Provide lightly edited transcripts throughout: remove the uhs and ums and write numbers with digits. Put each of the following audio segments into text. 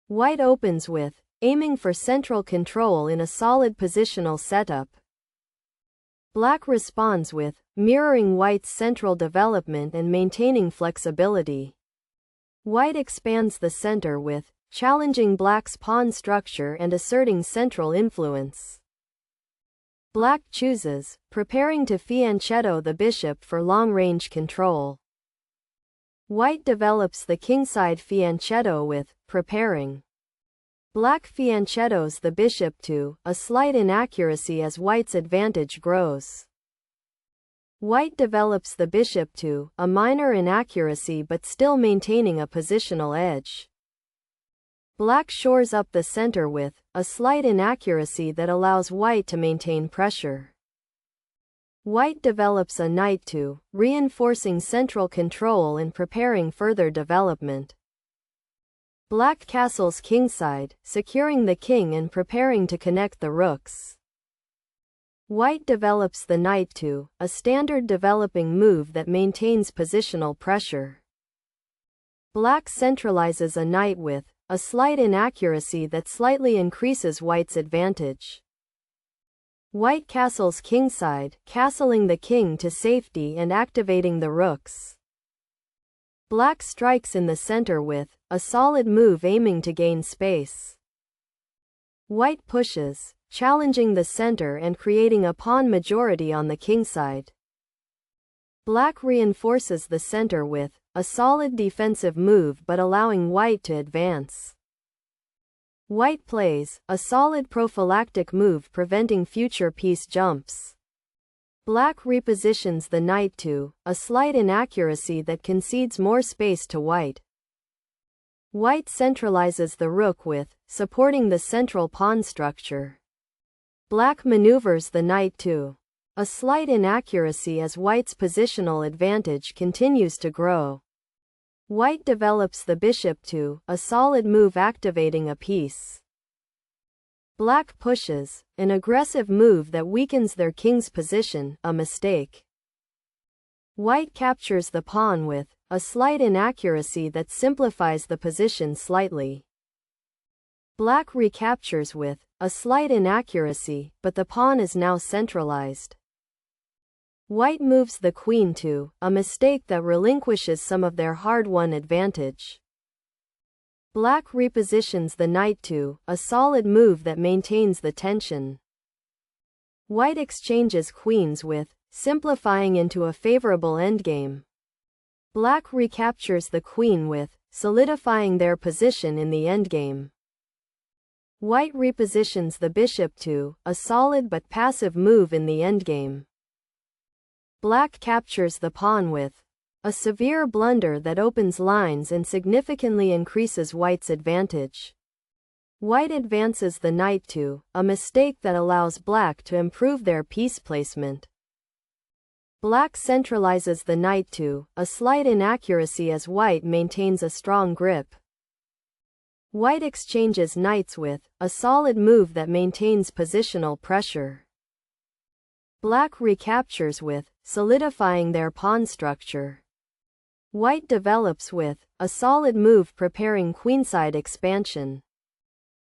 White opens with, aiming for central control in a solid positional setup. Black responds with, mirroring White's central development and maintaining flexibility. White expands the center with, challenging Black's pawn structure and asserting central influence. Black chooses, preparing to fianchetto the bishop for long-range control. White develops the kingside fianchetto with, preparing. Black fianchettos the bishop to, a slight inaccuracy as White's advantage grows. White develops the bishop to, a minor inaccuracy but still maintaining a positional edge. Black shores up the center with, a slight inaccuracy that allows White to maintain pressure. White develops a knight to, reinforcing central control and preparing further development. Black castles kingside, securing the king and preparing to connect the rooks. White develops the knight to, a standard developing move that maintains positional pressure. Black centralizes a knight with, a slight inaccuracy that slightly increases White's advantage. White castles kingside, castling the king to safety and activating the rooks. Black strikes in the center with, a solid move aiming to gain space. White pushes, challenging the center and creating a pawn majority on the kingside. Black reinforces the center with, a solid defensive move but allowing White to advance. White plays, a solid prophylactic move preventing future piece jumps. Black repositions the knight to, a slight inaccuracy that concedes more space to White. White centralizes the rook with, supporting the central pawn structure. Black maneuvers the knight to, a slight inaccuracy as White's positional advantage continues to grow. White develops the bishop to, a solid move activating a piece. Black pushes, an aggressive move that weakens their king's position, a mistake. White captures the pawn with, a slight inaccuracy that simplifies the position slightly. Black recaptures with, a slight inaccuracy, but the pawn is now centralized. White moves the queen to, a mistake that relinquishes some of their hard-won advantage. Black repositions the knight to, a solid move that maintains the tension. White exchanges queens with, simplifying into a favorable endgame. Black recaptures the queen with, solidifying their position in the endgame. White repositions the bishop to, a solid but passive move in the endgame. Black captures the pawn with, a severe blunder that opens lines and significantly increases White's advantage. White advances the knight to, a mistake that allows Black to improve their piece placement. Black centralizes the knight to, a slight inaccuracy as White maintains a strong grip. White exchanges knights with, a solid move that maintains positional pressure. Black recaptures with, solidifying their pawn structure. White develops with, a solid move preparing queenside expansion.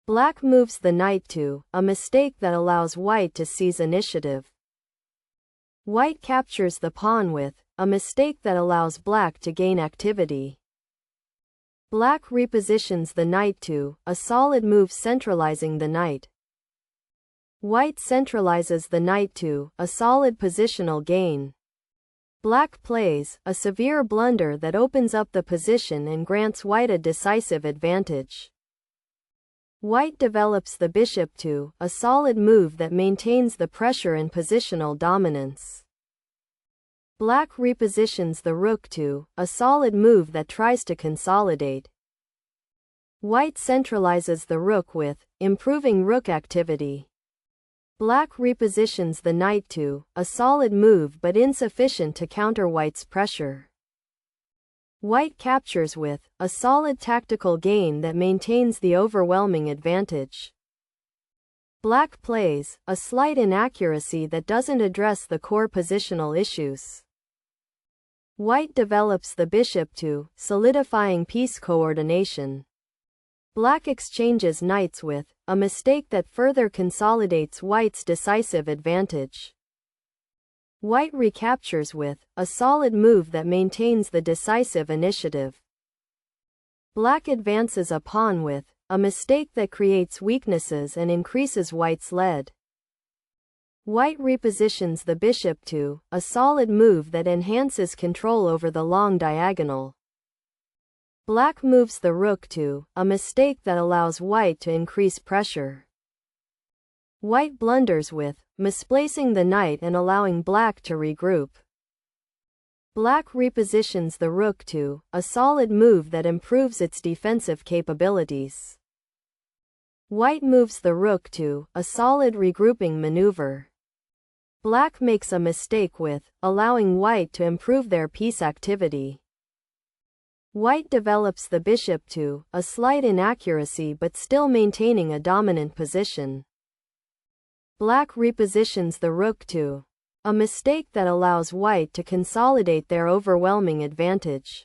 Black moves the knight to, a mistake that allows White to seize initiative. White captures the pawn with, a mistake that allows Black to gain activity. Black repositions the knight to, a solid move centralizing the knight. White centralizes the knight to, a solid positional gain. Black plays, a severe blunder that opens up the position and grants White a decisive advantage. White develops the bishop to, a solid move that maintains the pressure and positional dominance. Black repositions the rook to, a solid move that tries to consolidate. White centralizes the rook with, improving rook activity. Black repositions the knight to, a solid move but insufficient to counter White's pressure. White captures with, a solid tactical gain that maintains the overwhelming advantage. Black plays, a slight inaccuracy that doesn't address the core positional issues. White develops the bishop to, solidifying piece coordination. Black exchanges knights with, a mistake that further consolidates white's decisive advantage. White recaptures with, a solid move that maintains the decisive initiative. Black advances a pawn with, a mistake that creates weaknesses and increases white's lead. White repositions the bishop to, a solid move that enhances control over the long diagonal. Black moves the rook to, a mistake that allows white to increase pressure. White blunders with, misplacing the knight and allowing black to regroup. Black repositions the rook to, a solid move that improves its defensive capabilities. White moves the rook to, a solid regrouping maneuver. Black makes a mistake with, allowing white to improve their piece activity. White develops the bishop to, a slight inaccuracy but still maintaining a dominant position. Black repositions the rook to, a mistake that allows white to consolidate their overwhelming advantage.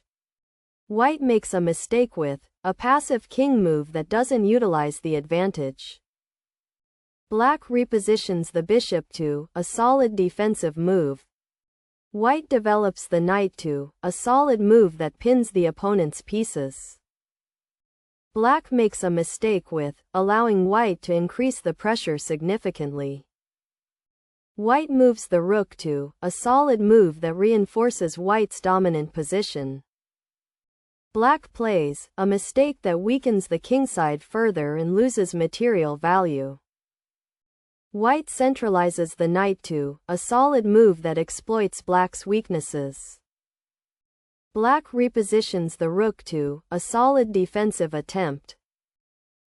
White makes a mistake with, a passive king move that doesn't utilize the advantage. Black repositions the bishop to, a solid defensive move. White develops the knight to, a solid move that pins the opponent's pieces. Black makes a mistake with, allowing white to increase the pressure significantly. White moves the rook to, a solid move that reinforces white's dominant position. Black plays, a mistake that weakens the kingside further and loses material value. White centralizes the knight to, a solid move that exploits black's weaknesses. Black repositions the rook to, a solid defensive attempt.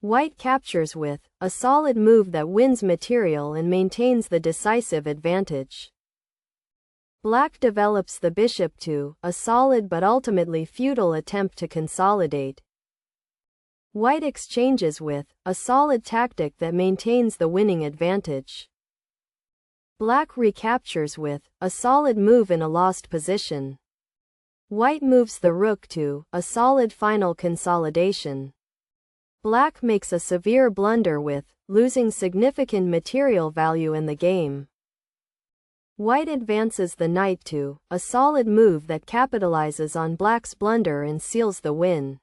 White captures with, a solid move that wins material and maintains the decisive advantage. Black develops the bishop to, a solid but ultimately futile attempt to consolidate. White exchanges with, a solid tactic that maintains the winning advantage. Black recaptures with, a solid move in a lost position. White moves the rook to, a solid final consolidation. Black makes a severe blunder with, losing significant material value in the game. White advances the knight to, a solid move that capitalizes on black's blunder and seals the win.